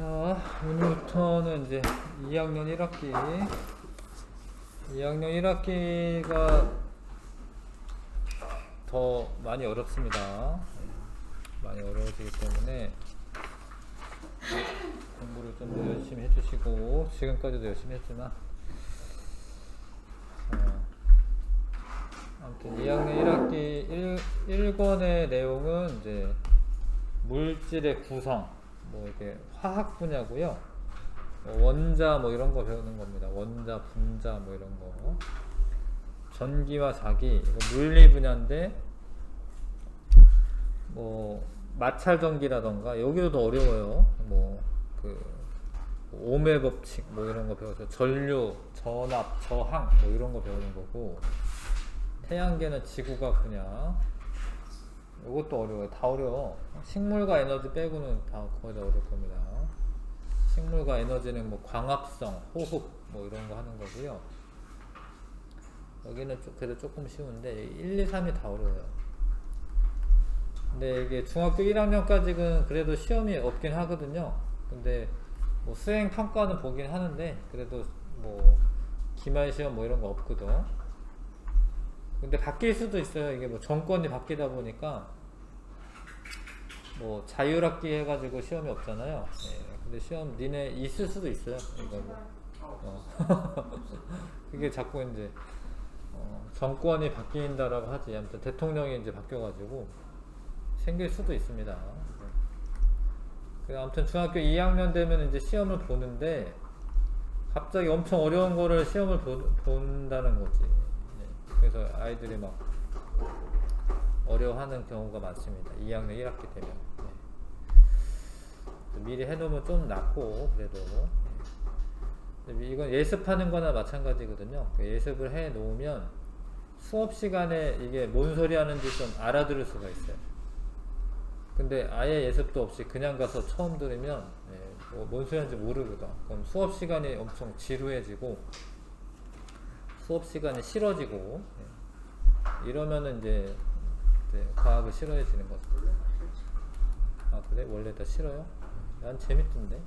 자, 오늘부터는 이제 2학년 1학기 1학기가 더 많이 어렵습니다. 많이 어려워지기 때문에 공부를 좀 더 열심히 해주시고, 지금까지도 열심히 했지만 아무튼 2학년 1학기 1권의 내용은 이제 물질의 구성, 뭐 이게 화학 분야고요. 원자 뭐 이런 거 배우는 겁니다. 원자, 분자 뭐 이런 거. 전기와 자기, 이거 물리 분야인데 뭐 마찰 전기라던가 여기도 더 어려워요. 뭐 그 오음의 법칙 뭐 이런 거 배워서 전류, 전압, 저항 뭐 이런 거 배우는 거고, 태양계는 지구가 분야. 이것도 어려워요. 다 어려워. 식물과 에너지 빼고는 다 거의 다 어려울 겁니다. 식물과 에너지는 뭐 광합성, 호흡 뭐 이런 거 하는 거고요. 여기는 그래도 조금 쉬운데 1, 2, 3이 다 어려워요. 근데 이게 중학교 1학년까지는 그래도 시험이 없긴 하거든요. 근데 뭐 수행 평가는 보긴 하는데 그래도 뭐 기말 시험 뭐 이런 거 없거든. 근데 바뀔 수도 있어요. 이게 뭐 정권이 바뀌다 보니까 뭐 자율학기 해가지고 시험이 없잖아요. 네. 근데 시험 니네 있을 수도 있어요. 이거 뭐. 그게 자꾸 이제 정권이 바뀐다라고 하지. 아무튼 대통령이 이제 바뀌어가지고 생길 수도 있습니다. 아무튼 중학교 2학년 되면 이제 시험을 보는데 갑자기 엄청 어려운 거를 시험을 본다는 거지. 그래서 아이들이 막 어려워하는 경우가 많습니다. 2학년 1학기 되면. 미리 해놓으면 좀 낫고 그래도. 이건 예습하는 거나 마찬가지거든요. 예습을 해놓으면 수업 시간에 이게 뭔 소리 하는지 좀 알아들을 수가 있어요. 근데 아예 예습도 없이 그냥 가서 처음 들으면 뭔 소리 하는지 모르거든. 그럼 수업 시간이 엄청 지루해지고 수업 시간이 싫어지고, 이러면은 이제 과학을 싫어해지는 거죠. 아 그래? 원래 다 싫어요? 난 재밌던데.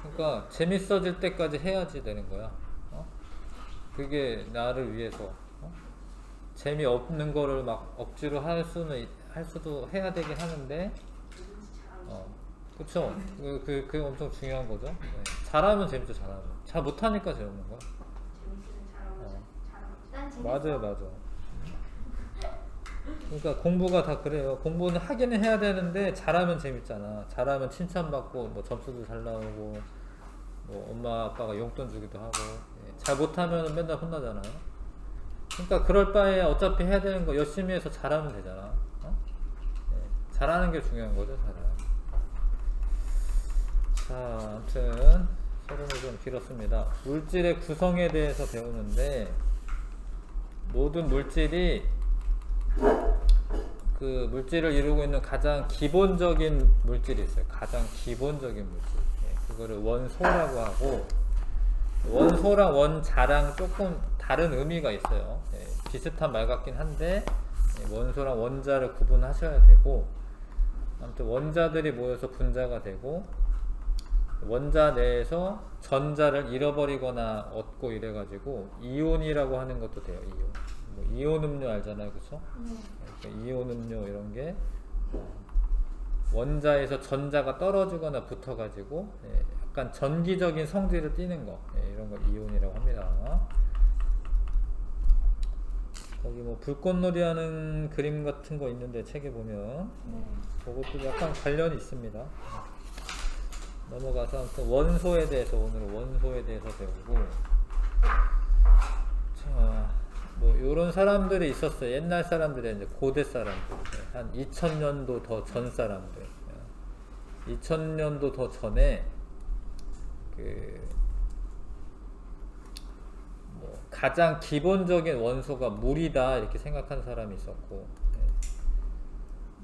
그러니까 재밌어질 때까지 해야지 되는 거야. 그게 나를 위해서. 재미없는 거를 막 억지로 할 수도 해야 되긴 하는데, 그쵸? 그게 엄청 중요한 거죠. 네. 잘하면 재밌죠, 잘하면. 잘 못하니까 재밌는 거야. 맞아요, 맞아. 그러니까 공부가 다 그래요. 공부는 하기는 해야 되는데 잘하면 재밌잖아. 잘하면 칭찬받고 뭐 점수도 잘 나오고 뭐 엄마 아빠가 용돈 주기도 하고. 잘 못하면 맨날 혼나잖아요. 그러니까 그럴 바에 어차피 해야 되는 거 열심히 해서 잘하면 되잖아. 잘하는 게 중요한 거죠, 잘하는. 자, 아무튼 서론이 좀 길었습니다. 물질의 구성에 대해서 배우는데, 모든 물질이 그 물질을 이루고 있는 가장 기본적인 물질이 있어요. 가장 기본적인 물질. 그거를 원소라고 하고, 원소랑 원자랑 조금 다른 의미가 있어요. 비슷한 말 같긴 한데 원소랑 원자를 구분하셔야 되고, 아무튼 원자들이 모여서 분자가 되고, 원자 내에서 전자를 잃어버리거나 얻고 이래가지고 이온이라고 하는 것도 돼요. 이온. 뭐 이온 음료 알잖아요, 그쵸? 이온 음료 이런 게 원자에서 전자가 떨어지거나 붙어가지고 약간 전기적인 성질을 띠는 거, 이런 거 이온이라고 합니다. 거기 뭐 불꽃놀이 하는 그림 같은 거 있는데 책에 보면 그것도 약간 관련이 있습니다. 넘어가서 아무튼 원소에 대해서, 오늘은 원소에 대해서 배우고, 자, 뭐 요런 사람들이 있었어요. 옛날 사람들이 이제 고대 사람들, 한 2000년도 더 전 사람들, 2000년도 더 전에 뭐 가장 기본적인 원소가 물이다 이렇게 생각하는 사람이 있었고,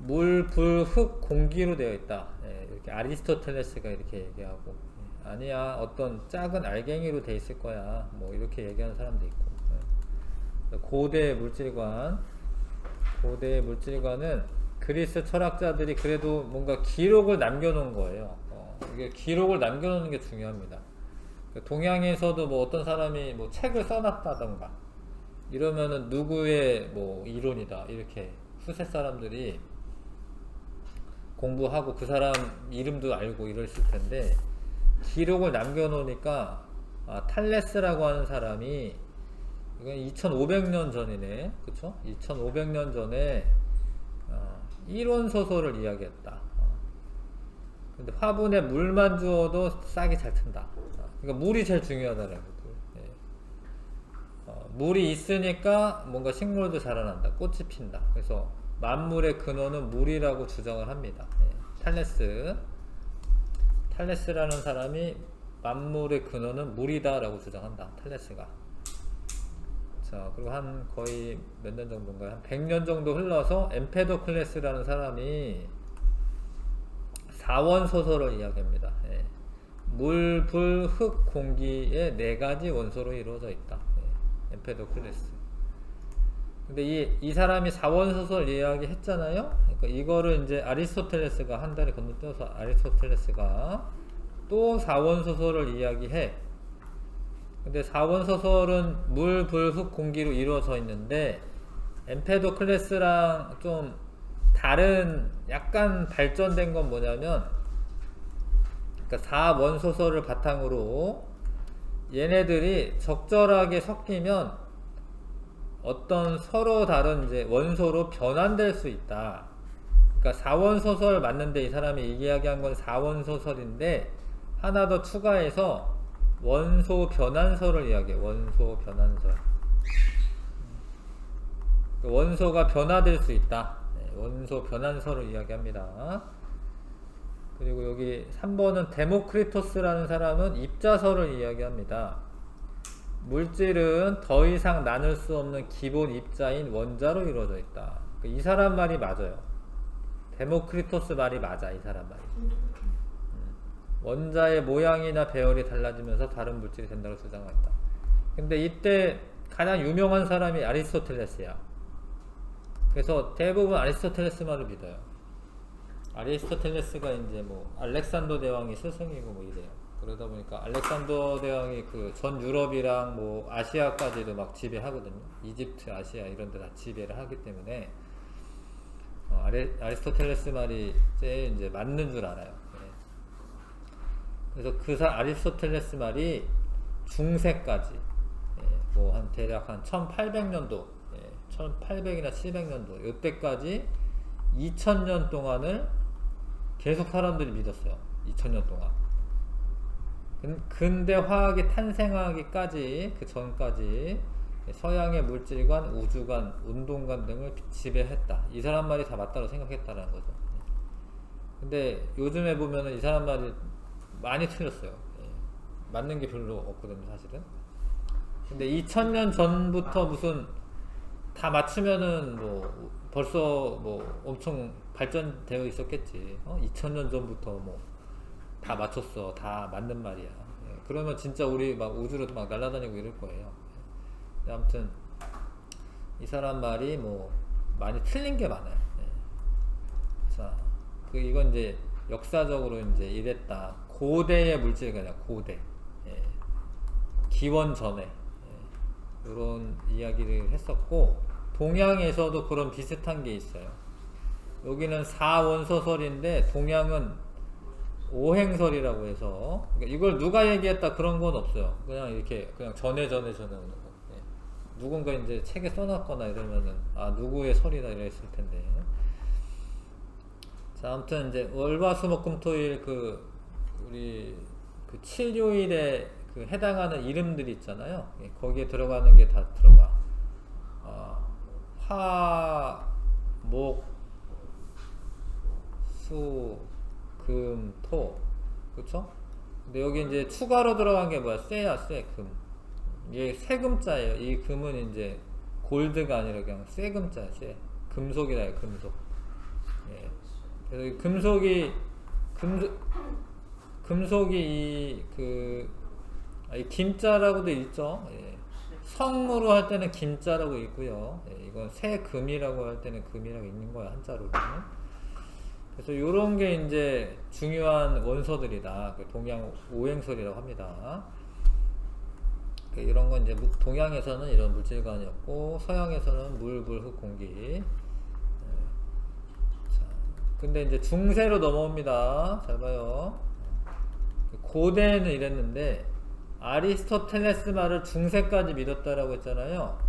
물, 불, 흙, 공기로 되어 있다. 이렇게 아리스토텔레스가 이렇게 얘기하고, 아니야 어떤 작은 알갱이로 되어 있을 거야 뭐 이렇게 얘기하는 사람도 있고. 고대 물질관은 그 그리스 철학자들이 그래도 뭔가 기록을 남겨놓은 거예요. 이게 기록을 남겨놓는 게 중요합니다. 동양에서도 뭐 어떤 사람이 뭐 책을 써놨다던가 이러면은 누구의 뭐 이론이다 이렇게 후세 사람들이 공부하고 그 사람 이름도 알고 이랬을 텐데, 기록을 남겨놓으니까 탈레스라고 하는 사람이, 이건 2500년 전이네, 그쵸? 2500년 전에 이론 소설을 이야기했다. 근데 화분에 물만 주어도 싹이 잘 튼다. 그러니까 물이 제일 중요하다라고. 물이 있으니까 뭔가 식물도 자라난다, 꽃이 핀다. 그래서 만물의 근원은 물이라고 주장을 합니다. 탈레스라는 사람이 만물의 근원은 물이다 라고 주장한다, 탈레스가. 자, 그리고 한 거의 몇 년 정도인가요? 한 100년 정도 흘러서 엠페도클레스라는 사람이 사원 소설을 이야기합니다. 물, 불, 흙, 공기의 4가지 원소로 이루어져 있다. 엠페도클레스. 근데 이 사람이 사원소설 이야기 했잖아요? 그러니까 이거를 이제 아리스토텔레스가 한 달에 건너뛰어서 아리스토텔레스가 또 사원소설을 이야기해. 근데 사원소설은 물, 불, 흙, 공기로 이루어져 있는데, 엠페도클레스랑 좀 다른 약간 발전된 건 뭐냐면, 그러니까 사원소설을 바탕으로 얘네들이 적절하게 섞이면 어떤 서로 다른 이제 원소로 변환될 수 있다. 그러니까 사원소설 맞는데, 이 사람이 이야기한 건 사원소설인데 하나 더 추가해서 원소 변환설을 이야기해. 원소 변환설. 원소가 변화될 수 있다. 원소 변환설을 이야기합니다. 그리고 여기 3번은 데모크리토스라는 사람은 입자설을 이야기합니다. 물질은 더 이상 나눌 수 없는 기본 입자인 원자로 이루어져 있다. 이 사람 말이 맞아요. 데모크리토스 말이 맞아, 이 사람 말이. 원자의 모양이나 배열이 달라지면서 다른 물질이 된다고 주장했다. 근데 이때 가장 유명한 사람이 아리스토텔레스야. 그래서 대부분 아리스토텔레스 말을 믿어요. 아리스토텔레스가 이제 뭐 알렉산더 대왕이 스승이고 뭐 이래요. 그러다 보니까 알렉산더 대왕이 그 전 유럽이랑 뭐 아시아까지도 막 지배하거든요. 이집트, 아시아 이런 데 다 지배를 하기 때문에 아리스토텔레스 말이 제일 이제 맞는 줄 알아요. 그래서 아리스토텔레스 말이 중세까지, 뭐 한 대략 한 1800년도, 1800이나 700년도 이때까지 2000년 동안을 계속 사람들이 믿었어요. 2000년 동안. 근대 화학이 탄생하기까지, 그 전까지 서양의 물질관, 우주관, 운동관 등을 지배했다. 이 사람 말이 다 맞다고 생각했다라는 거죠. 근데 요즘에 보면은 이 사람 말이 많이 틀렸어요. 맞는 게 별로 없거든요, 사실은. 근데 2000년 전부터 무슨 다 맞추면은 뭐 벌써 뭐 엄청 발전되어 있었겠지. 2000년 전부터 뭐 다 맞췄어, 다 맞는 말이야. 그러면 진짜 우리 막 우주로 막 날아다니고 이럴 거예요. 아무튼 이 사람 말이 뭐 많이 틀린 게 많아요. 자, 이건 이제 역사적으로 이제 이랬다. 고대의 물질이 아니라 고대, 기원 전에, 이런 이야기를 했었고, 동양에서도 그런 비슷한 게 있어요. 여기는 사원소설인데 동양은 오행설이라고 해서, 그러니까 이걸 누가 얘기했다 그런 건 없어요. 그냥 이렇게 그냥 전해 오는 거. 누군가 이제 책에 써놨거나 이러면은 누구의 설이다 이랬을 텐데. 자, 아무튼 이제 월화수목금토일 우리 7요일에 해당하는 이름들이 있잖아요. 거기에 들어가는 게 다 들어가. 화, 목, 수, 금, 토. 그쵸? 근데 여기 이제 추가로 들어간 게 뭐야? 쇠야, 쇠, 금. 이게 쇠금자예요. 이 금은 이제 골드가 아니라 그냥 쇠금자야, 쇠. 금속이라 해요, 금속. 그래서 금속이 이 김자라고도 있죠. 성으로 할 때는 김자라고 있고요. 이건 새금이라고 할 때는 금이라고 있는 거야, 한자로는. 그래서 요런 게 이제 중요한 원소들이다. 그 동양 오행설이라고 합니다. 이런 건 이제 동양에서는 이런 물질관이었고 서양에서는 물, 불, 흙, 공기. 자, 근데 이제 중세로 넘어옵니다. 잘 봐요. 고대에는 이랬는데 아리스토텔레스 말을 중세까지 믿었다라고 했잖아요.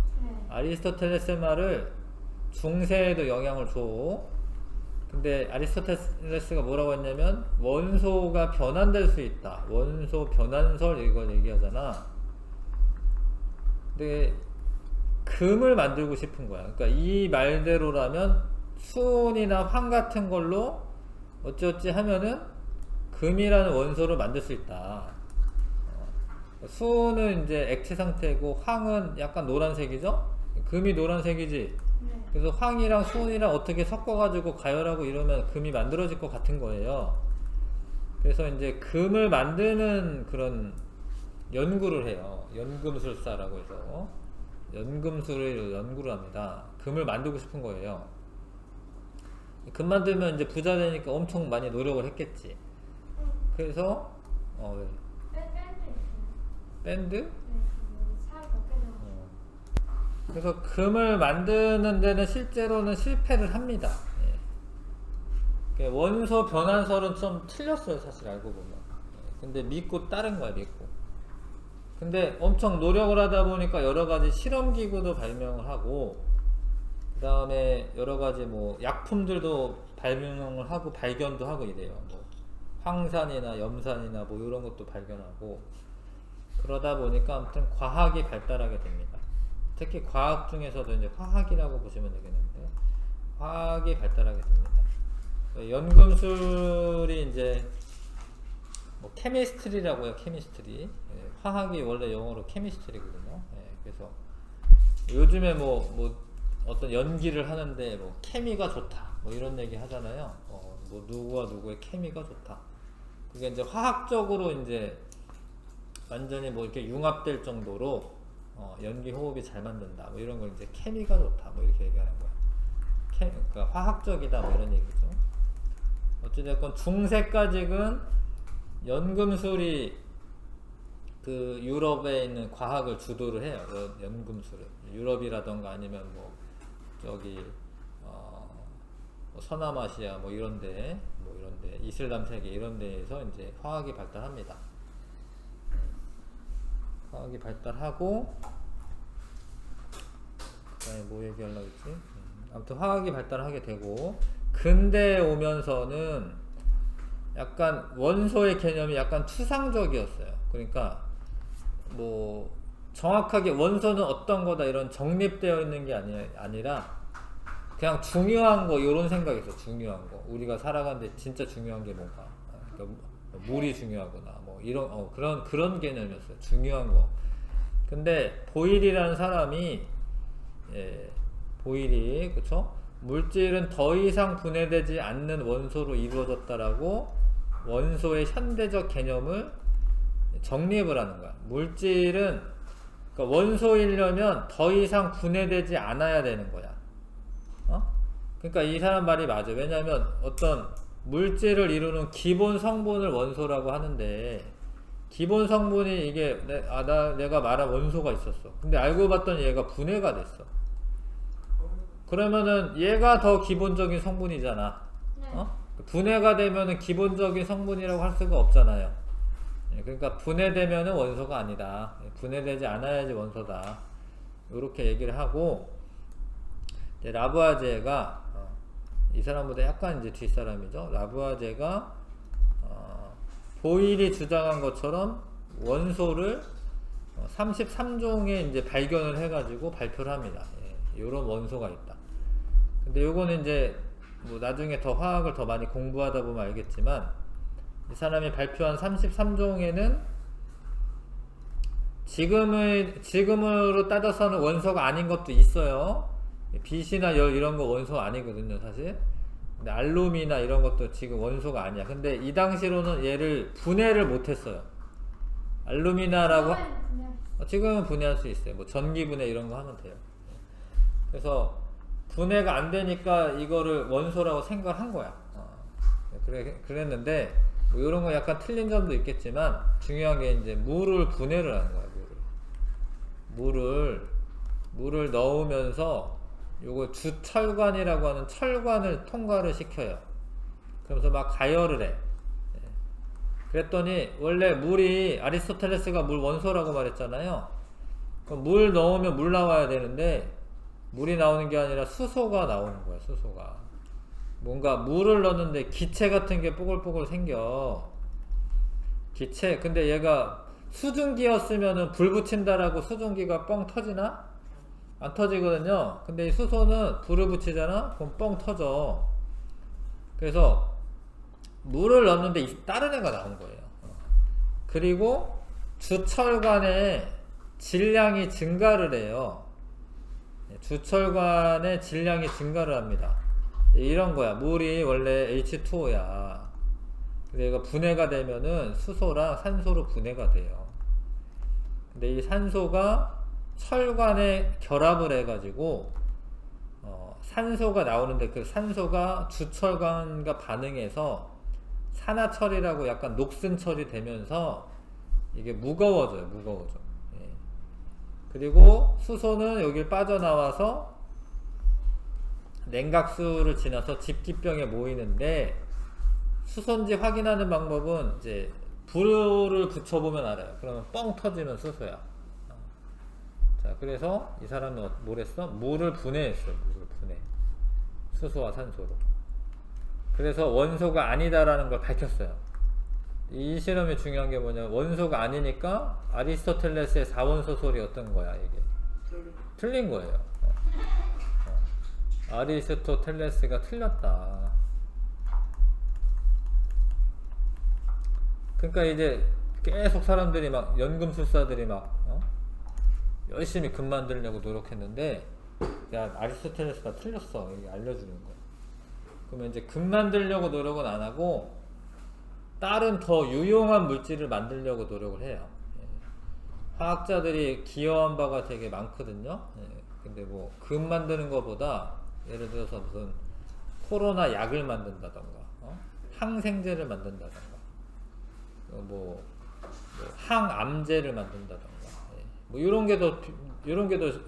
아리스토텔레스 말을 중세에도 영향을 줘. 근데 아리스토텔레스가 뭐라고 했냐면 원소가 변환될 수 있다. 원소 변환설 이걸 얘기하잖아. 근데 금을 만들고 싶은 거야. 그러니까 이 말대로라면 수은이나 황 같은 걸로 어찌어찌 하면은 금이라는 원소를 만들 수 있다. 수은은 이제 액체 상태고 황은 약간 노란색이죠? 금이 노란색이지? 네. 그래서 황이랑 수은이랑 어떻게 섞어가지고 가열하고 이러면 금이 만들어질 것 같은 거예요. 그래서 이제 금을 만드는 그런 연구를 해요. 연금술사라고 해서 연금술을 연구를 합니다. 금을 만들고 싶은 거예요. 금 만들면 이제 부자 되니까 엄청 많이 노력을 했겠지. 그래서 왜? 밴드? 네, 살 벗겨져. 그래서 금을 만드는 데는 실제로는 실패를 합니다. 예. 원소 변환설은 좀 틀렸어요, 사실 알고 보면. 근데 믿고 따른 거야, 믿고. 근데 엄청 노력을 하다 보니까 여러 가지 실험 기구도 발명을 하고, 그 다음에 여러 가지 뭐 약품들도 발명을 하고 발견도 하고 이래요. 뭐 황산이나 염산이나 뭐 이런 것도 발견하고. 그러다 보니까 아무튼 과학이 발달하게 됩니다. 특히 과학 중에서도 이제 화학이라고 보시면 되겠는데, 화학이 발달하게 됩니다. 연금술이 이제 뭐 케미스트리라고 해요. 케미스트리. 화학이 원래 영어로 케미스트리거든요. 그래서 요즘에 뭐 어떤 연기를 하는데 뭐 케미가 좋다 뭐 이런 얘기 하잖아요. 뭐 누구와 누구의 케미가 좋다. 그게 이제 화학적으로 이제 완전히 뭐 이렇게 융합될 정도로 연기 호흡이 잘 만든다 뭐 이런 걸 이제 케미가 좋다 뭐 이렇게 얘기하는 거야. 그러니까 화학적이다 뭐 이런 얘기죠. 어찌됐건 중세까지는 연금술이 그 유럽에 있는 과학을 주도를 해요. 연금술을 유럽이라던가 아니면 뭐 저기 뭐 서남아시아 뭐 이런데 이슬람 세계 이런 데에서 이제 화학이 발달합니다. 화학이 발달하고 그다음에 뭐 얘기하려고 했지? 아무튼 화학이 발달하게 되고 근대에 오면서는 약간 원소의 개념이 약간 추상적이었어요. 그러니까 뭐 정확하게 원소는 어떤 거다 이런 정립되어 있는 게 아니라 그냥 중요한 거 이런 생각이 있어. 중요한 거 우리가 살아가는데 진짜 중요한 게 뭔가 그러니까 물이 중요하구나 뭐 이런 그런 개념이었어요. 중요한 거. 근데 보일이라는 사람이 보일이 그쵸? 물질은 더 이상 분해되지 않는 원소로 이루어졌다라고 원소의 현대적 개념을 정립을 하는 거야. 물질은 그러니까 원소이려면 더 이상 분해되지 않아야 되는 거야. 그러니까 이 사람 말이 맞아. 왜냐하면 어떤 물질을 이루는 기본 성분을 원소라고 하는데 기본 성분이 이게 내가 말한 원소가 있었어. 근데 알고 봤더니 얘가 분해가 됐어. 그러면은 얘가 더 기본적인 성분이잖아. 네. 분해가 되면은 기본적인 성분이라고 할 수가 없잖아요. 그러니까 분해되면은 원소가 아니다. 분해되지 않아야지 원소다. 이렇게 얘기를 하고 라부아제가 이 사람보다 약간 이제 뒷사람이죠. 라부아제가 보일이 주장한 것처럼 원소를 33종에 이제 발견을 해가지고 발표를 합니다. 이런 원소가 있다. 근데 요거는 이제 뭐 나중에 더 화학을 더 많이 공부하다 보면 알겠지만 이 사람이 발표한 33종에는 지금으로 따져서는 원소가 아닌 것도 있어요. 빛이나 열 이런 거 원소 아니거든요, 사실. 근데 알루미나 이런 것도 지금 원소가 아니야. 근데 이 당시로는 얘를 분해를 못했어요. 알루미나라고 지금은 분해할 수 있어요. 뭐 전기 분해 이런 거 하면 돼요. 그래서 분해가 안 되니까 이거를 원소라고 생각한 거야. 그랬는데 뭐 이런 거 약간 틀린 점도 있겠지만 중요한 게 이제 물을 분해를 하는 거야. 물을 넣으면서 요거 주철관이라고 하는 철관을 통과를 시켜요. 그러면서 막 가열을 해. 예. 그랬더니 원래 물이 아리스토텔레스가 물 원소라고 말했잖아요. 그럼 물 넣으면 물 나와야 되는데 물이 나오는 게 아니라 수소가 나오는 거야. 수소가 뭔가 물을 넣는데 기체 같은 게 뽀글뽀글 생겨. 기체. 근데 얘가 수증기였으면은 불 붙인다라고 수증기가 뻥 터지나? 안 터지거든요. 근데 이 수소는 불을 붙이잖아? 그럼 뻥 터져. 그래서 물을 넣었는데 다른 애가 나온 거예요. 그리고 주철관의 질량이 증가를 해요. 주철관의 질량이 증가를 합니다. 이런 거야. 물이 원래 H2O야. 근데 얘가 분해가 되면은 수소랑 산소로 분해가 돼요. 근데 이 산소가 철관에 결합을 해가지고 산소가 나오는데 그 산소가 주철관과 반응해서 산화철이라고 약간 녹슨철이 되면서 이게 무거워져요. 예. 그리고 수소는 여길 빠져나와서 냉각수를 지나서 집기병에 모이는데 수소인지 확인하는 방법은 이제 불을 붙여보면 알아요. 그러면 뻥 터지는 수소야. 자, 그래서 이 사람은 뭘 했어? 물을 분해했어요. 물을 분해. 수소와 산소로. 그래서 원소가 아니다라는 걸 밝혔어요. 이 실험이 중요한 게 뭐냐면 원소가 아니니까 아리스토텔레스의 4원소 소리 어떤 거야 이게? 틀린 거예요. 아리스토텔레스가 틀렸다. 그러니까 이제 계속 사람들이 막 연금술사들이 막 열심히 금 만들려고 노력했는데 야 아리스토텔레스가 틀렸어. 이게 알려주는 거야. 그러면 이제 금 만들려고 노력은 안 하고 다른 더 유용한 물질을 만들려고 노력을 해요. 예. 화학자들이 기여한 바가 되게 많거든요. 예. 근데 뭐 금 만드는 것보다 예를 들어서 무슨 코로나 약을 만든다던가 항생제를 만든다던가 뭐 항암제를 만든다던가 예. 뭐 이런 게 더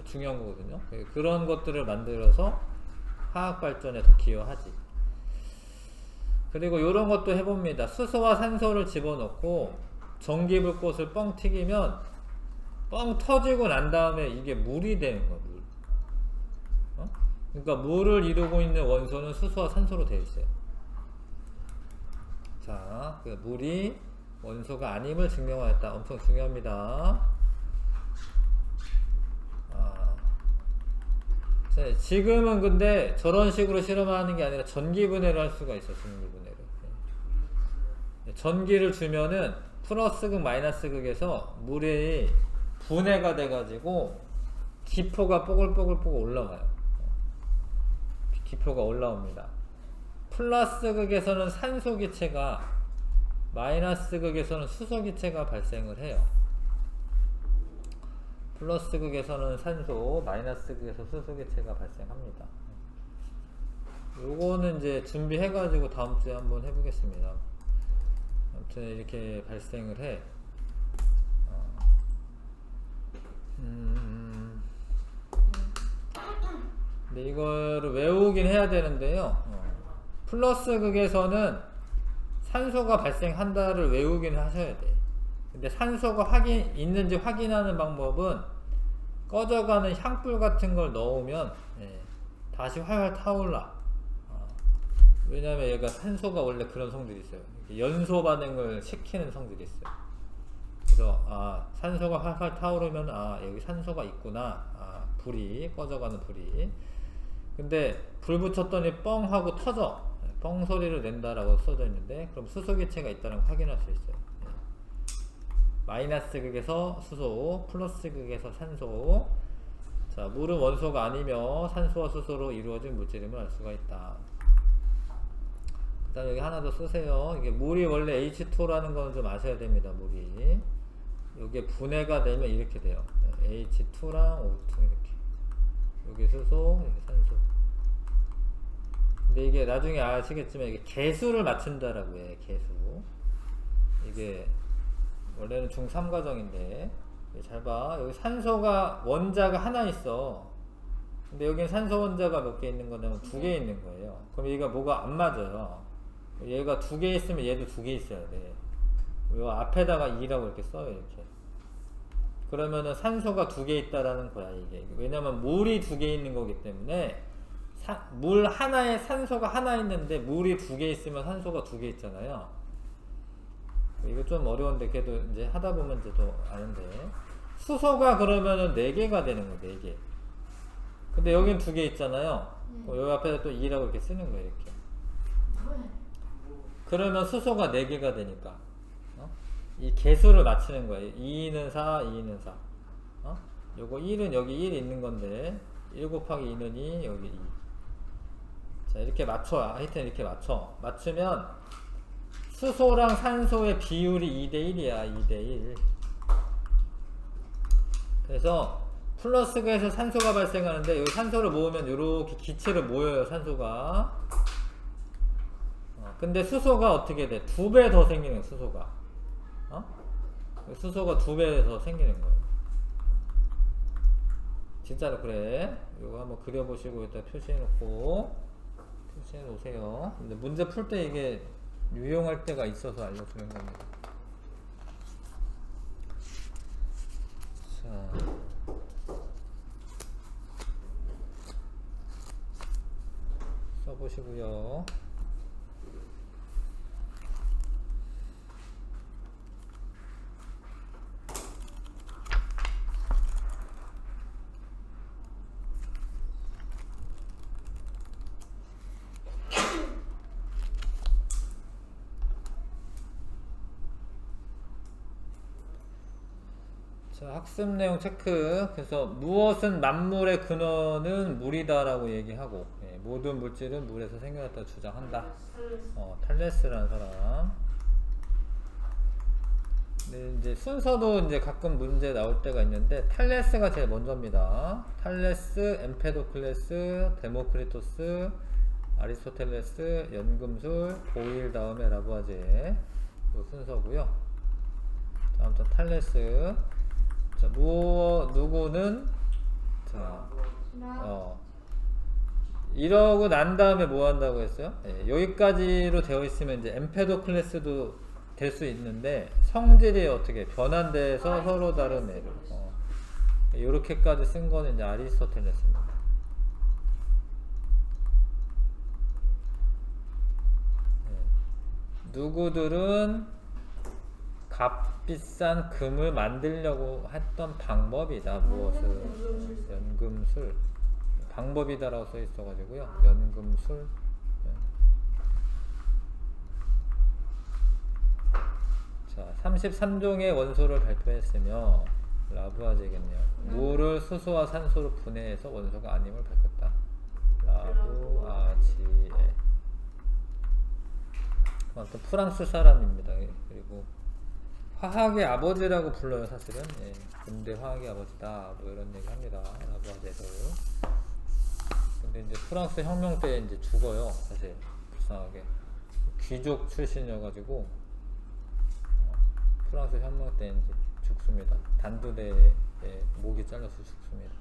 중요한 거거든요. 그런 것들을 만들어서 화학 발전에 더 기여하지. 그리고 이런 것도 해봅니다. 수소와 산소를 집어넣고 전기불꽃을 뻥 튀기면 뻥 터지고 난 다음에 이게 물이 되는 거야. 물. 그러니까 물을 이루고 있는 원소는 수소와 산소로 되어 있어요. 자, 그 물이 원소가 아님을 증명하였다. 엄청 중요합니다. 자, 지금은 근데 저런 식으로 실험하는 게 아니라 전기분해를 할 수가 있어요. 전기분해를. 전기를 주면은 플러스극 마이너스극에서 물이 분해가 돼가지고 기포가 뽀글뽀글 올라가요. 기포가 올라옵니다. 플러스극에서는 산소기체가, 마이너스극에서는 수소기체가 발생을 해요. 플러스극에서는 산소, 마이너스극에서 수소기체가 발생합니다. 요거는 이제 준비해가지고 다음 주에 한번 해보겠습니다. 아무튼 이렇게 발생을 해. 근데 이거를 외우긴 해야 되는데요. 플러스 극에서는 산소가 발생한다를 외우긴 하셔야 돼. 근데 산소가 있는지 확인하는 방법은 꺼져가는 향불 같은 걸 넣으면 다시 활활 타올라. 왜냐면 얘가 산소가 원래 그런 성질이 있어요. 연소 반응을 시키는 성질이 있어요. 그래서 산소가 활활 타오르면 여기 산소가 있구나. 불이 꺼져가는 불이. 근데 불 붙였더니 뻥 하고 터져. 뻥 소리를 낸다라고 써져 있는데 그럼 수소기체가 있다는 걸 확인할 수 있어요. 마이너스 극에서 수소, 플러스 극에서 산소. 자, 물은 원소가 아니며 산소와 수소로 이루어진 물질임을 알 수가 있다. 그 다음 여기 하나 더 쓰세요. 이게 물이 원래 H2라는 거는 좀 아셔야 됩니다. 물이 이게 분해가 되면 이렇게 돼요. H2랑 O2 이렇게. 여기 수소, 여기 산소. 근데 이게 나중에 아시겠지만 이게 개수를 맞춘다라고 해. 개수. 이게 원래는 중3 과정인데 잘 봐. 여기 산소가 원자가 하나 있어. 근데 여기는 산소 원자가 몇 개 있는 거냐면 2개 있는 거예요. 그럼 얘가 뭐가 안 맞아요. 얘가 2개 있으면 얘도 2개 있어야 돼. 요 앞에다가 2라고 이렇게 써요. 이렇게. 그러면은 산소가 2개 있다라는 거야 이게. 왜냐면 물이 2개 있는 거기 때문에 물 하나에 산소가 하나 있는데 물이 2개 있으면 산소가 2개 있잖아요. 이거 좀 어려운데 그래도 이제 하다 보면 이제 또 아는데, 수소가 그러면은 4개가 되는 거예요. 4개. 근데 여긴 2개 있잖아요. 여기 앞에다 또 2라고 이렇게 쓰는 거예요. 이렇게. 그러면 수소가 4개가 되니까 이 개수를 맞추는 거예요. 2는 4, 2는 4. 요거 1은 여기 1 있는 건데 1 곱하기 2는 2, 여기 2. 자, 이렇게 맞춰. 하여튼 이렇게 맞추면 수소랑 산소의 비율이 2대1이야. 2대1. 그래서 플러스가 해서 산소가 발생하는데 여기 산소를 모으면 이렇게 기체로 모여요. 산소가. 근데 수소가 어떻게 돼? 2배 더 생기는 거야. 수소가. 수소가 2배 더 생기는 거예요. 진짜로 그래. 이거 한번 그려보시고 일단 표시해 놓고 표시해 놓으세요. 근데 문제 풀 때 이게 유용할 때가 있어서 알려주는 겁니다. 자, 써보시고요. 자, 학습 내용 체크. 그래서 무엇은 만물의 근원은 물이다라고 얘기하고, 모든 물질은 물에서 생겨났다 주장한다. 탈레스라는 사람. 근데 이제 순서도 이제 가끔 문제 나올 때가 있는데 탈레스가 제일 먼저입니다. 탈레스, 엠페도클레스, 데모크리토스, 아리스토텔레스, 연금술, 보일 다음에 라부아제. 이 순서고요. 자, 아무튼 탈레스. 자, 누구는 자, 이러고 난 다음에 뭐 한다고 했어요? 여기까지로 되어 있으면 이제 엠페도클레스도 될 수 있는데 성질이 어떻게 변환돼서 서로 다른 애로 이렇게까지 쓴 거는 이제 아리스토텔레스입니다. 누구들은 값비싼 금을 만들려고 했던 방법이다. 무엇을? 연금술. 방법이다라고 써 있어가지고요. 연금술. 자, 33종의 원소를 발표했으며 라부아제겠네요. 물을 수소와 산소로 분해해서 원소가 아님을 밝혔다. 라부아지에. 아무튼 프랑스 사람입니다. 그리고 화학의 아버지라고 불러요. 사실은 근대 화학의 아버지다 뭐 이런 얘기 합니다. 라부아제도. 근데 이제 프랑스 혁명 때 이제 죽어요. 사실 불쌍하게 귀족 출신이어가지고 프랑스 혁명 때 이제 죽습니다. 단두대에 목이 잘려서 죽습니다.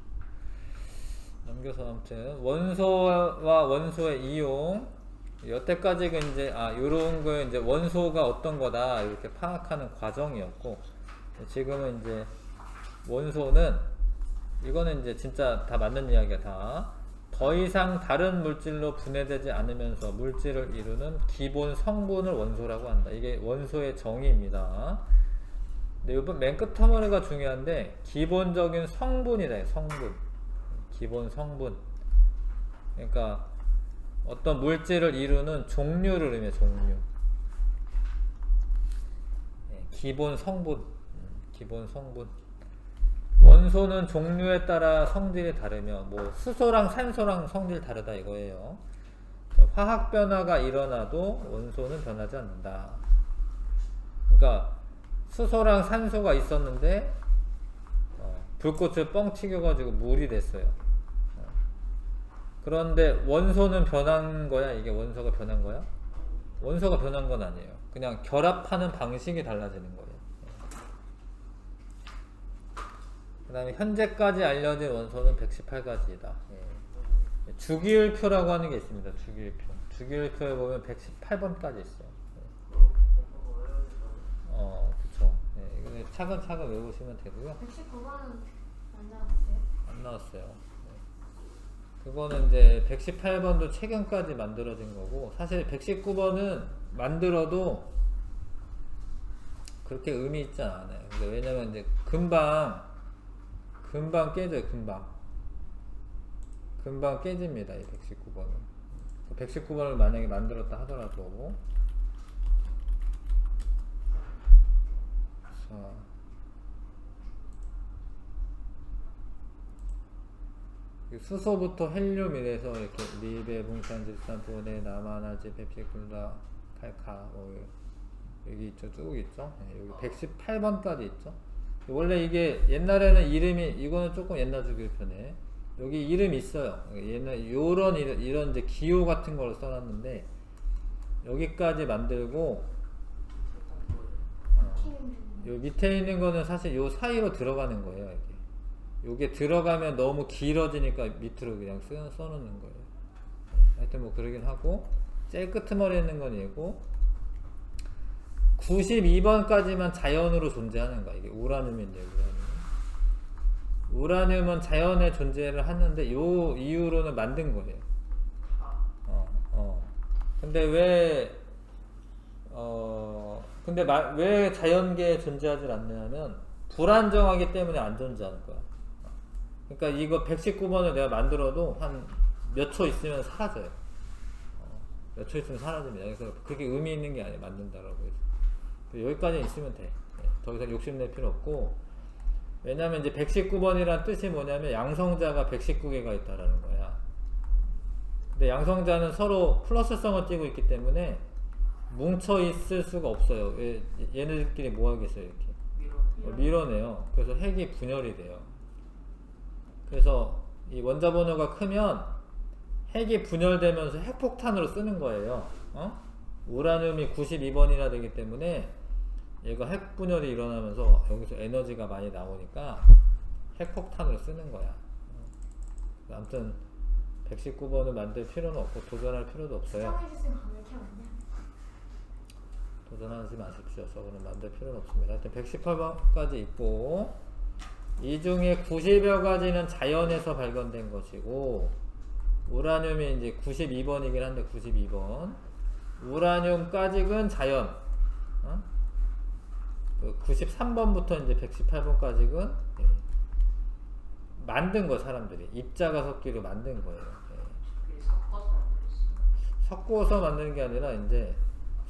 넘겨서 아무튼 원소와 원소의 이용. 여태까지가 이제 요런 거 이제 원소가 어떤 거다 이렇게 파악하는 과정이었고, 지금은 이제 원소는 이거는 이제 진짜 다 맞는 이야기야. 다 더 이상 다른 물질로 분해되지 않으면서 물질을 이루는 기본 성분을 원소라고 한다. 이게 원소의 정의입니다. 근데 이번 맨 끝 터머리가 중요한데 기본적인 성분이다. 성분. 기본 성분. 그러니까 어떤 물질을 이루는 종류를 의미해. 종류. 기본 성분. 기본 성분. 원소는 종류에 따라 성질이 다르며 뭐 수소랑 산소랑 성질 다르다 이거예요. 화학 변화가 일어나도 원소는 변하지 않는다. 그러니까 수소랑 산소가 있었는데 불꽃을 뻥 튀겨가지고 물이 됐어요. 그런데 원소는 변한 거야? 이게 원소가 변한 거야? 원소가 변한 건 아니에요. 그냥 결합하는 방식이 달라지는 거예요. 그 다음에 현재까지 알려진 원소는 118가지이다. 주기율표라고 하는 게 있습니다. 주기율표. 주기율표에 보면 118번까지 있어요. 그쵸. 이거 차근차근 외우시면 되고요. 119번은 안 나왔어요? 안 나왔어요. 그거는 이제 118번도 최근까지 만들어진 거고, 사실 119번은 만들어도 그렇게 의미 있지 않아요. 근데 왜냐면 이제 금방 깨져요. 금방 깨집니다. 이 119번은. 119번을 만약에 만들었다 하더라도, 자, 수소부터 헬륨 이래서 이렇게 리베, 붕산, 질산, 보네, 나마나지, 펩시쿨라, 칼카, 여기 있죠, 쭉 있죠. 여기 118번까지 있죠. 원래 이게 옛날에는 이름이, 이거는 조금 옛날 주기율표네. 여기 이름이 있어요. 옛날 이런 이제 기호 같은 걸 써놨는데 여기까지 만들고, 요 밑에 있는 거는 사실 요 사이로 들어가는 거예요. 요게 들어가면 너무 길어지니까 밑으로 그냥 써놓는 거예요. 하여튼 뭐 그러긴 하고, 제일 끄트머리에 있는 건 얘고, 92번까지만 자연으로 존재하는 거야. 이게 우라늄인데, 우라늄은 자연의 존재를 하는데 요 이후로는 만든 거예요. 근데 왜 자연계에 존재하지 않느냐면 불안정하기 때문에 안 존재하는 거야. 그러니까 이거 119번을 내가 만들어도 한 몇 초 있으면 사라져요. 몇 초 있으면 사라집니다. 그래서 그게 의미 있는 게 아니에요. 만든다라고 해서. 여기까지 있으면 돼. 더 이상 욕심낼 필요 없고, 왜냐면 이제 119번이란 뜻이 뭐냐면 양성자가 119개가 있다라는 거야. 근데 양성자는 서로 플러스성을 띠고 있기 때문에 뭉쳐 있을 수가 없어요. 왜 얘네들끼리 뭐 하겠어요, 이렇게. 밀어내요. 그래서 핵이 분열이 돼요. 그래서 이 원자 번호가 크면 핵이 분열되면서 핵폭탄으로 쓰는 거예요. 우라늄이 92번이나 되기 때문에 얘가 핵 분열이 일어나면서 여기서 에너지가 많이 나오니까 핵폭탄으로 쓰는 거야. 아무튼 119번을 만들 필요는 없고 도전할 필요도 없어요. 추천해주세요. 왜 이렇게 많냐? 도전하지 마십시오. 저거는 만들 필요는 없습니다. 하여튼 118번까지 있고, 이 중에 90여 가지는 자연에서 발견된 것이고, 우라늄이 이제 92번이긴 한데 92번. 우라늄까지는 자연. 93번부터 이제 118번까지는 만든 거, 사람들이 입자가 섞기로 만든 거예요. 섞어서 만드는 게 아니라, 이제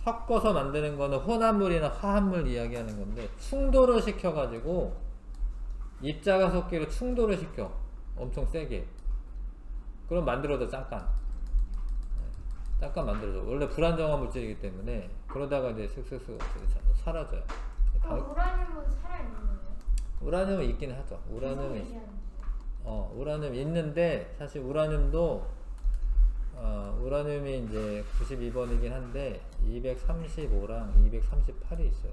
섞어서 만드는 거는 혼합물이나 화합물 이야기하는 건데, 충돌을 시켜가지고 입자가 섞기로 충돌을 시켜, 엄청 세게. 그럼 만들어져. 잠깐 만들어져. 원래 불안정한 물질이기 때문에. 그러다가 이제 슥슥슥 사라져요. 그럼 우라늄은 살아있는 거예요? 우라늄은 있긴 하죠. 우라늄 있는데, 사실 우라늄도 우라늄이 이제 92번이긴 한데 235랑 238이 있어요.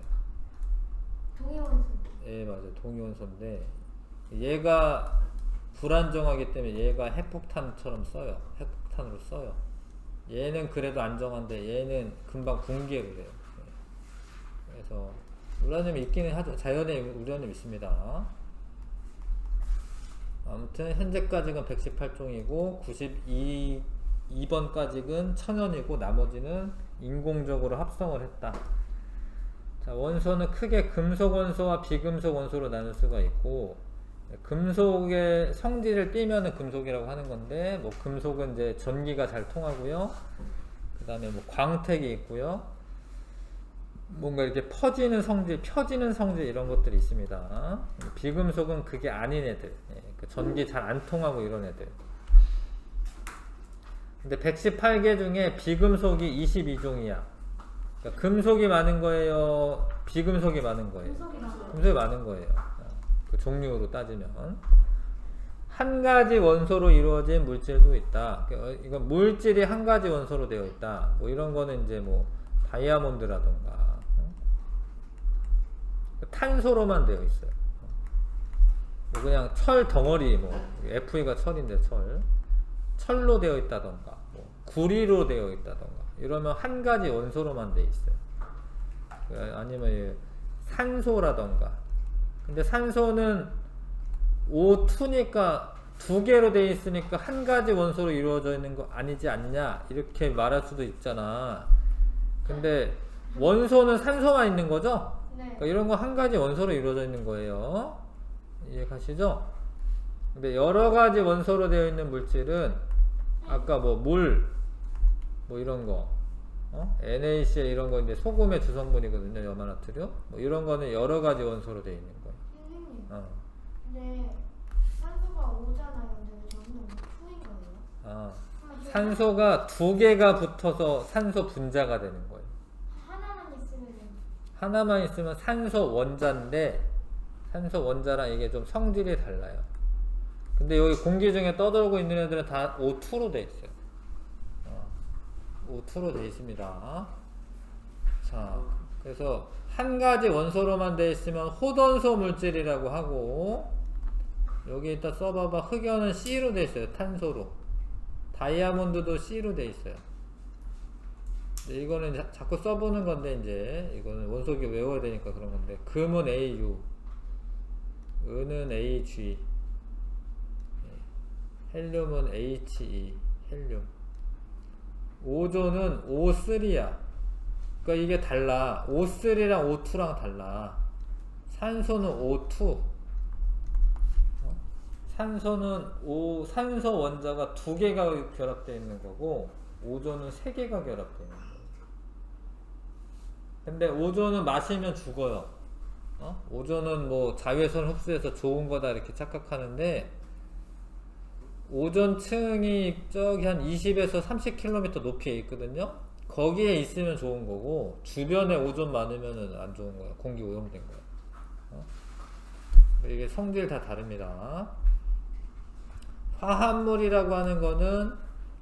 동위원소. 예, 맞아요. 동위원소인데 얘가 불안정하기 때문에 얘가 핵폭탄처럼 써요. 핵폭탄으로 써요. 얘는 그래도 안정한데 얘는 금방 붕괴를 해요. 그래서 우라늄이 있기는 하죠. 자연에 우라늄 있습니다. 아무튼 현재까지는 118종이고 92번까지는 천연이고 나머지는 인공적으로 합성을 했다. 자, 원소는 크게 금속 원소와 비금속 원소로 나눌 수가 있고, 금속의 성질을 띠면은 금속이라고 하는 건데, 뭐 금속은 이제 전기가 잘 통하고요. 그 다음에 뭐 광택이 있고요. 뭔가 이렇게 펴지는 성질 이런 것들이 있습니다. 비금속은 그게 아닌 애들, 그 전기 잘 안 통하고 이런 애들. 근데 118개 중에 비금속이 22종이야. 그러니까 금속이 많은 거예요, 비금속이 많은 거예요? 금속이 많은 거예요. 그 종류로 따지면 한 가지 원소로 이루어진 물질도 있다. 이건 물질이 한 가지 원소로 되어 있다. 뭐 이런 거는 이제 뭐 다이아몬드라던가 탄소로만 되어 있어요. 뭐 그냥 철 덩어리, 뭐 Fe가 철인데 철로 되어 있다던가 뭐 구리로 되어 있다던가 이러면 한 가지 원소로만 되어 있어요. 아니면 산소라던가. 근데 산소는 O2니까 두 개로 되어 있으니까 한 가지 원소로 이루어져 있는 거 아니지 않냐 이렇게 말할 수도 있잖아. 근데 원소는 산소만 있는 거죠? 네. 그러니까 이런 거 한 가지 원소로 이루어져 있는 거예요. 이해가시죠? 근데 여러 가지 원소로 되어 있는 물질은 아까 뭐 물, 뭐 이런 거, NaCl 이런 거 이제 소금의 주성분이거든요. 염화나트륨. 뭐 이런 거는 여러 가지 원소로 되어 있는 거예요. 선생님. 어. 근데 산소가 O잖아요. 근데 왜 저기는 O인 거예요? 아, 그럼 제가 산소가 두 개가 붙어서 산소 분자가 되는 거예요. 하나만 있으면 하나만 있으면 산소 원자인데 산소 원자랑 이게 좀 성질이 달라요. 근데 여기 공기 중에 떠돌고 있는 애들은 다 O2로 돼 있어요. O2로 돼 있습니다. 자, 그래서 한 가지 원소로만 돼 있으면 호돈소 물질이라고 하고, 여기 이따 써봐봐. 흑연은 C로 돼 있어요. 탄소로. 다이아몬드도 C로 돼 있어요. 이거는 자꾸 써보는 건데, 이제 이거는 원소기 외워야 되니까 그런 건데, 금은 AU, 은은 AG, 헬륨은 HE, 헬륨. 오존은 O3야. 그러니까 이게 달라. O3랑 O2랑 달라. 산소는 O2. 산소는 산소 원자가 두 개가 결합되어 있는 거고, 오존은 세 개가 결합되어 있는 거예요. 근데 오존은 마시면 죽어요. 오존은 뭐 자외선 흡수해서 좋은 거다 이렇게 착각하는데, 오존층이 저기 한 20에서 30km 높이에 있거든요. 거기에 있으면 좋은 거고, 주변에 오존 많으면 안 좋은 거야. 공기 오염된 거야. 이게 성질 다 다릅니다. 화합물이라고 하는 거는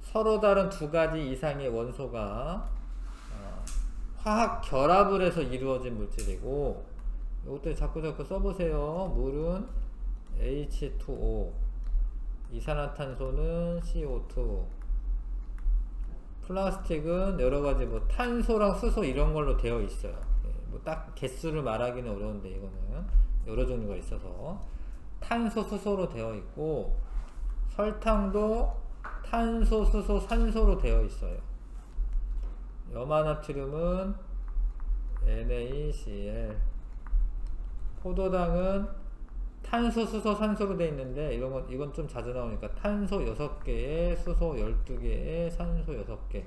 서로 다른 두 가지 이상의 원소가 화학 결합을 해서 이루어진 물질이고, 이것도 자꾸 써보세요. 물은 H2O, 이산화탄소는 CO2, 플라스틱은 여러가지 뭐 탄소랑 수소 이런 걸로 되어 있어요. 뭐 딱 개수를 말하기는 어려운데 이거는 여러 종류가 있어서 탄소, 수소로 되어 있고, 설탕도 탄소, 수소, 산소로 되어 있어요. 염화나트륨은 NaCl, 포도당은 탄소, 수소, 산소로 되어 있는데 이건 좀 자주 나오니까 탄소 6개에 수소 12개에 산소 6개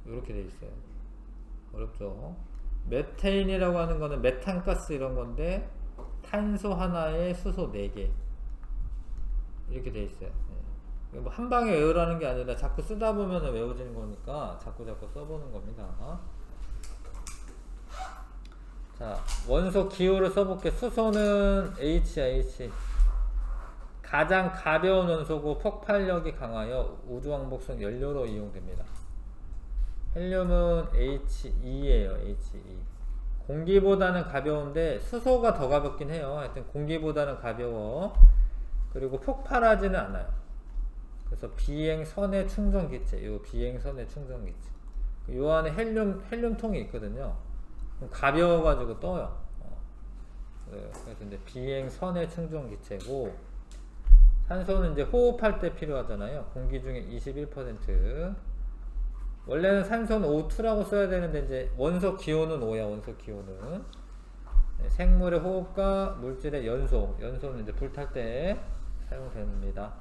이렇게 되어 있어요. 어렵죠? 메테인이라고 하는 거는 메탄가스 이런 건데 탄소 하나에 수소 4개 이렇게 되어 있어요. 뭐 한 방에 외우라는 게 아니라 자꾸 쓰다 보면 외워지는 거니까 자꾸 써보는 겁니다. 자, 원소 기호를 써볼게. 수소는 HIC. 가장 가벼운 원소고 폭발력이 강하여 우주왕복선 연료로 이용됩니다. 헬륨은 HE예요. HE. 공기보다는 가벼운데 수소가 더 가볍긴 해요. 하여튼 공기보다는 가벼워. 그리고 폭발하지는 않아요. 그래서 비행선의 충전기체. 요 비행선의 충전기체. 요 안에 헬륨통이 있거든요. 가벼워가지고 떠요. 그래서 이제 비행선의 충전기체고, 산소는 이제 호흡할 때 필요하잖아요. 공기 중에 21%. 원래는 산소는 O2라고 써야 되는데 이제 원소 기호는 O야. 원소 기호는 생물의 호흡과 물질의 연소는 이제 불탈 때 사용됩니다.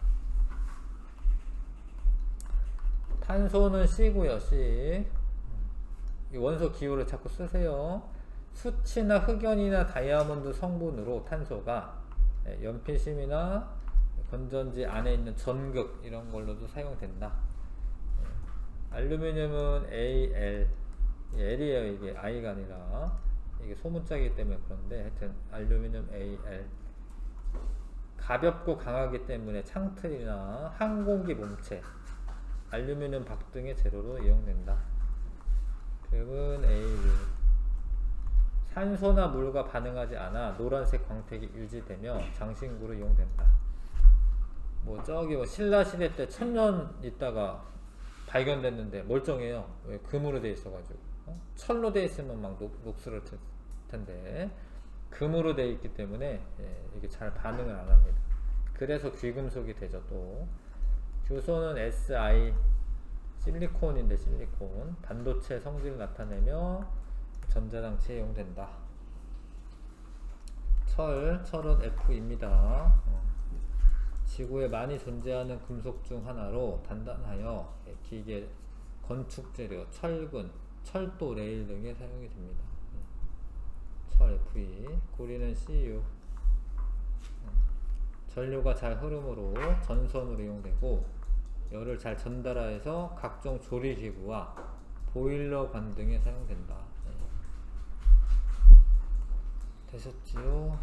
탄소는 C고요. C. 이 원소 기호를 자꾸 쓰세요. 수치나 흑연이나 다이아몬드 성분으로 탄소가 연필심이나 건전지 안에 있는 전극 이런 걸로도 사용된다. 알루미늄은 Al, L이에요. 이게 I가 아니라 이게 소문자이기 때문에 그런데 하여튼 알루미늄 Al. 가볍고 강하기 때문에 창틀이나 항공기 몸체, 알루미늄 박 등의 재료로 이용된다. 그리고 에일 산소나 물과 반응하지 않아 노란색 광택이 유지되며 장신구로 이용된다. 뭐 저기 뭐 신라 시대 때 1000년 있다가 발견됐는데 멀쩡해요. 왜? 금으로 돼 있어가지고. 철로 돼 있으면 막 녹슬어질 텐데 금으로 돼 있기 때문에 이게 잘 반응을 안 합니다. 그래서 귀금속이 되죠. 또 규소는 Si 실리콘인데 실리콘 반도체 성질을 나타내며 전자장치에 이용된다. 철은 Fe입니다. 지구에 많이 존재하는 금속 중 하나로 단단하여 기계, 건축 재료, 철근, 철도, 레일 등에 사용이 됩니다. 철 Fe, 구리는 Cu. 전류가 잘 흐르므로 전선으로 이용되고 열을 잘 전달하여서 각종 조리기구와 보일러관 등에 사용된다. 되셨지요?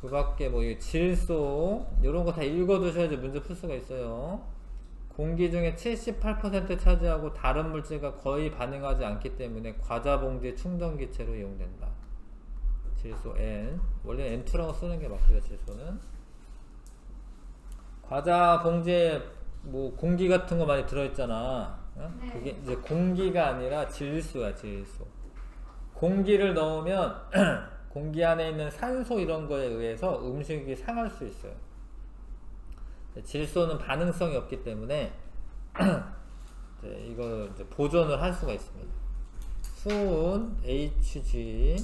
그 밖에 뭐 질소 이런 거 다 읽어두셔야지 문제 풀 수가 있어요. 공기 중에 78% 차지하고 다른 물질과 거의 반응하지 않기 때문에 과자 봉지 충전기체로 이용된다. 질소 N, 원래 N2라고 쓰는 게 맞고요. 질소는 과자 봉지에 뭐 공기 같은 거 많이 들어있잖아. 네. 그게 이제 공기가 아니라 질소야. 질소. 공기를 넣으면 공기 안에 있는 산소 이런 거에 의해서 음식이 상할 수 있어요. 질소는 반응성이 없기 때문에 이거 이제 보존을 할 수가 있습니다. 수은 Hg,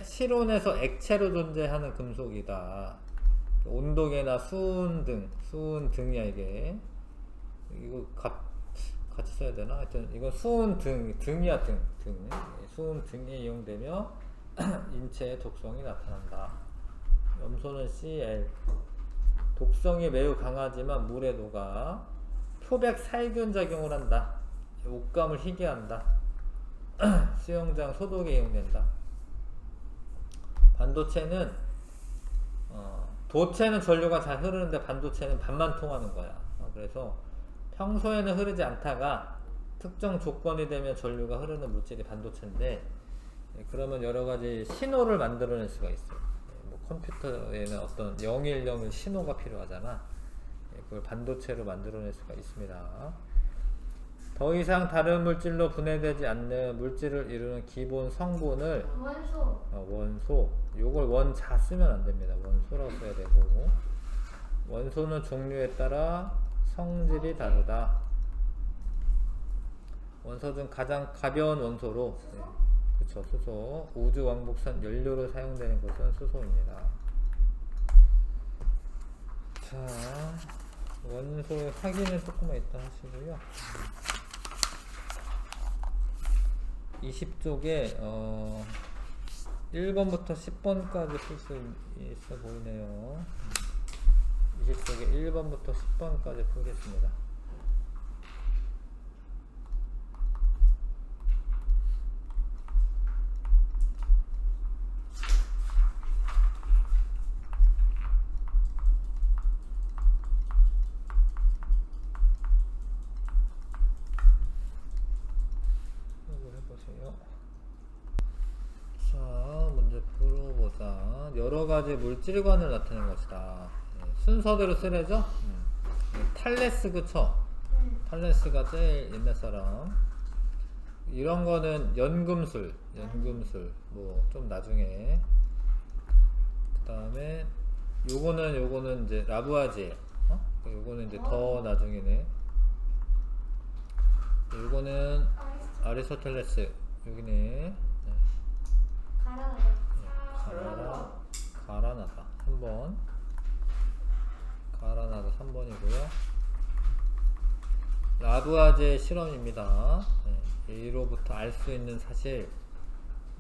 실온에서 액체로 존재하는 금속이다. 온도계나 수은 등이야 이게. 이거 같이 써야 되나? 하여튼 이건 수은 등이야 등. 수은 등에 이용되며 인체의 독성이 나타난다. 염소는 Cl. 독성이 매우 강하지만 물에 녹아 표백 살균 작용을 한다. 옷감을 희게 한다. 수영장 소독에 이용된다. 반도체는 도체는 전류가 잘 흐르는데 반도체는 반만 통하는 거야. 그래서 평소에는 흐르지 않다가 특정 조건이 되면 전류가 흐르는 물질이 반도체인데, 그러면 여러가지 신호를 만들어낼 수가 있어요. 뭐 컴퓨터에는 어떤 011 신호가 필요하잖아. 그걸 반도체로 만들어낼 수가 있습니다. 더 이상 다른 물질로 분해되지 않는 물질을 이루는 기본 성분을 원소, 요걸 원자 쓰면 안 됩니다. 원소라고 써야 되고, 원소는 종류에 따라 성질이 다르다. 원소 중 가장 가벼운 원소로, 그쵸, 수소, 우주 왕복선 연료로 사용되는 것은 수소입니다. 자, 원소 확인을 조금만 이따 하시고요. 20쪽에 1번부터 10번까지 풀 수 있어 보이네요. 20쪽에 1번부터 10번까지 풀겠습니다. 자, 문제 풀어보자. 여러가지 물질관을 나타낸 것이다. 순서대로 쓰래죠? 탈레스, 그쵸? 탈레스가 제일 옛날 사람. 이런 거는 연금술, 뭐 좀 나중에. 그 다음에 요거는 이제 라부아지에. 요거는 이제 더 나중이네. 요거는 아리스토텔레스. 여기네. 가라나다. 3번. 가라나다 3번이고요. 라부아제 실험입니다. A로부터 알 수 있는 사실,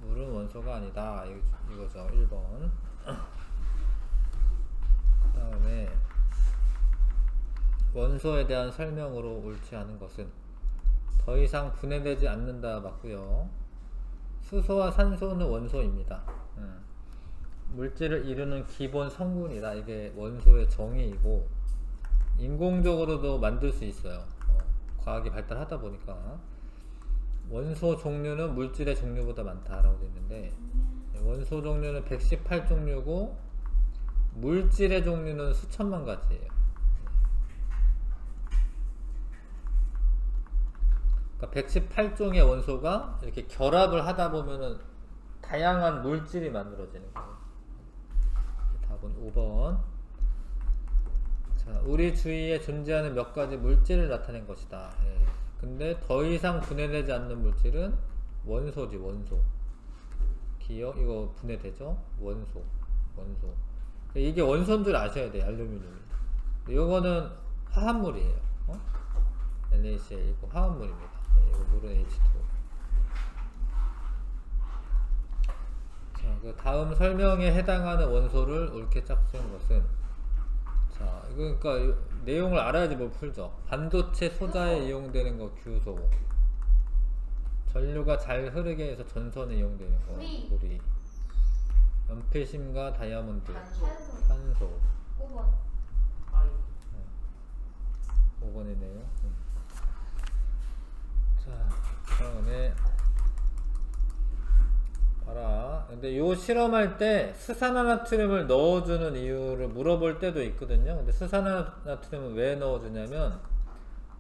물은 원소가 아니다. 이거죠. 1번. 그 다음에 원소에 대한 설명으로 옳지 않은 것은 더 이상 분해되지 않는다. 맞고요. 수소와 산소는 원소입니다. 물질을 이루는 기본 성분이다. 이게 원소의 정의이고 인공적으로도 만들 수 있어요. 과학이 발달하다 보니까 원소 종류는 물질의 종류보다 많다라고 되어 있는데 원소 종류는 118종류고 물질의 종류는 수천만 가지예요. 그러니까 118종의 원소가 이렇게 결합을 하다 보면은 다양한 물질이 만들어지는 거예요. 답은 5번. 자, 우리 주위에 존재하는 몇 가지 물질을 나타낸 것이다. 예. 근데 더 이상 분해되지 않는 물질은 원소지, 원소. 기억, 이거 분해되죠? 원소. 이게 원소인 줄 아셔야 돼요, 알루미늄이. 요거는 화합물이에요. NaCl, 이거 화합물입니다. 네, 이거 물은 H2O. 자, 그 다음 설명에 해당하는 원소를 옳게 짝지은 것은, 자, 이거 그러니까 내용을 알아야지 뭘 풀죠. 반도체 소자에 이용되는 거 규소. 전류가 잘 흐르게 해서 전선에 이용되는 거 구리. 연필심과 다이아몬드. 탄소. 5번. 5번이네요. 자, 그다음에 봐라. 근데 요 실험할 때 스산화나트륨을 넣어주는 이유를 물어볼 때도 있거든요. 근데 스산화나트륨은 왜 넣어주냐면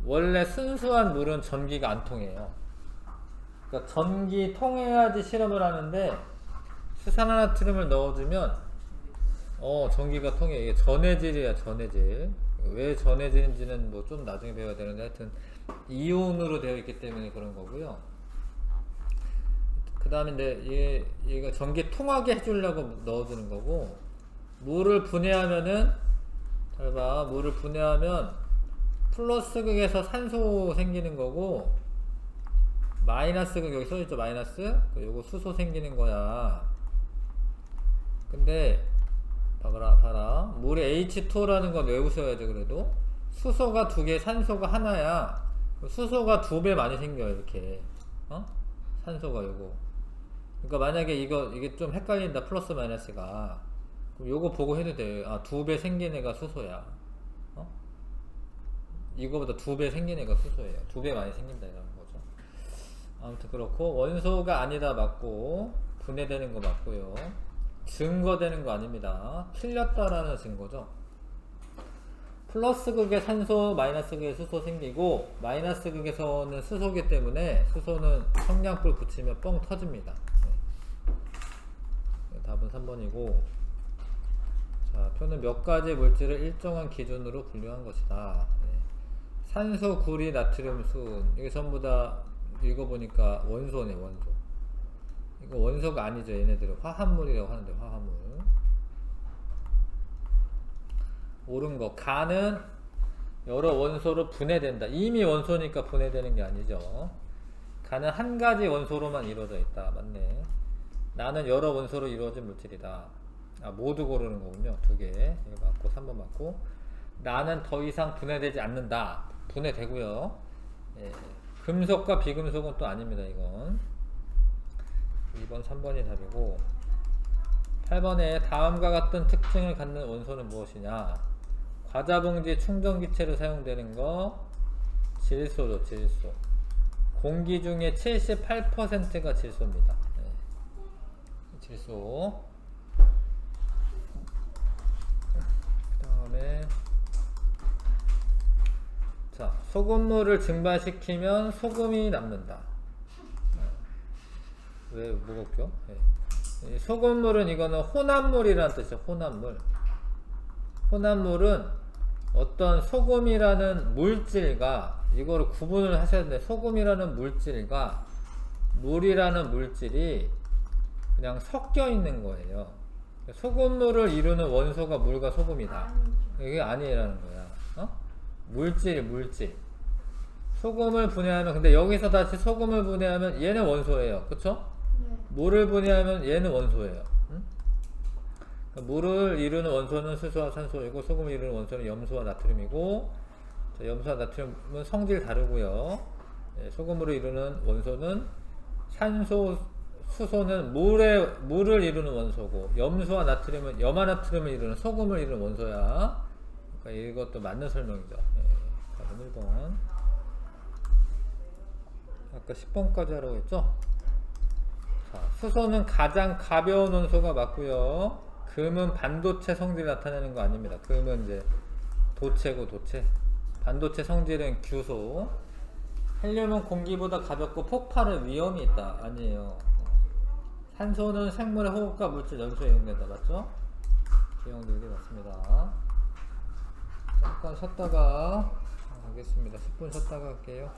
원래 순수한 물은 전기가 안 통해요. 그러니까 전기 통해야지 실험을 하는데 스산화나트륨을 넣어주면 전기가 통해. 이게 전해질이야, 전해질. 왜 전해질인지는 뭐 좀 나중에 배워야 되는데 하여튼 이온으로 되어 있기 때문에 그런 거고요. 그 다음에 이제 얘가 전기 통하게 해주려고 넣어주는 거고, 물을 분해하면은 잘 봐, 물을 분해하면 플러스 극에서 산소 생기는 거고 마이너스 극 여기 써있죠, 마이너스. 요거 수소 생기는 거야. 근데 봐라, 물에 H2O라는 건 외우셔야죠. 그래도 수소가 2개, 산소가 하나야. 수소가 2배 많이 생겨요, 이렇게. 산소가 요거. 그러니까 만약에 이게 좀 헷갈린다, 플러스 마이너스가. 그럼 요거 보고 해도 돼요. 2배 생긴 애가 수소야. 이거보다 2배 생긴 애가 수소예요. 2배 많이 생긴다 이라는 거죠. 아무튼 그렇고, 원소가 아니다 맞고, 분해되는 거 맞고요. 증거되는 거 아닙니다. 틀렸다라는 증거죠. 플러스 극에 산소, 마이너스 극에 수소 생기고, 마이너스 극에서는 수소기 때문에 수소는 성냥불 붙이면 뻥 터집니다. 네. 답은 3번이고, 자, 표는 몇 가지 물질을 일정한 기준으로 분류한 것이다. 네. 산소, 구리, 나트륨, 수은. 이게 전부 다 읽어보니까 원소네, 원소. 이거 원소가 아니죠. 얘네들은 화합물이라고 하는데, 화합물. 옳은 거. 가는 여러 원소로 분해된다. 이미 원소니까 분해되는 게 아니죠. 가는 한 가지 원소로만 이루어져 있다. 맞네. 나는 여러 원소로 이루어진 물질이다. 모두 고르는 거군요. 2개. 이거 맞고, 3번 맞고. 나는 더 이상 분해되지 않는다. 분해되고요. 예. 금속과 비금속은 또 아닙니다. 이건 2번, 3번이 답이고, 8번에 다음과 같은 특징을 갖는 원소는 무엇이냐. 과자봉지 충전기체로 사용되는 거 질소죠. 질소. 공기 중에 78%가 질소입니다. 네. 질소. 그 다음에 자, 소금물을 증발시키면 소금이 남는다. 왜 무겁죠? 네. 소금물은 이거는 혼합물이라는 뜻이죠. 혼합물. 혼합물은 어떤 소금이라는 물질과, 이거를 구분을 하셔야 돼요. 소금이라는 물질과 물이라는 물질이 그냥 섞여 있는 거예요. 소금물을 이루는 원소가 물과 소금이다. 이게 아니라는 거야. 물질. 소금을 분해하면, 근데 여기서 다시 소금을 분해하면 얘는 원소예요. 그쵸? 네. 물을 분해하면 얘는 원소예요. 그러니까 물을 이루는 원소는 수소와 산소이고, 소금을 이루는 원소는 염소와 나트륨이고, 자, 염소와 나트륨은 성질 다르고요. 예, 소금으로 이루는 원소는 산소, 수소는 물을 이루는 원소고, 염수와 나트륨은 염화나트륨을 이루는 소금을 이루는 원소야. 그러니까 이것도 맞는 설명이죠. 예, 답은 1번. 아까 10번까지 하라고 했죠? 자, 수소는 가장 가벼운 원소가 맞고요. 금은 반도체 성질이 나타내는 거 아닙니다. 금은 이제 도체고 도체. 반도체 성질은 규소. 헬륨은 공기보다 가볍고 폭발의 위험이 있다. 아니에요. 산소는 생물의 호흡과 물질 연소에 이용된다. 맞죠? 기억들이 맞습니다. 잠깐 쉬었다가 하겠습니다. 10분 쉬었다가 할게요.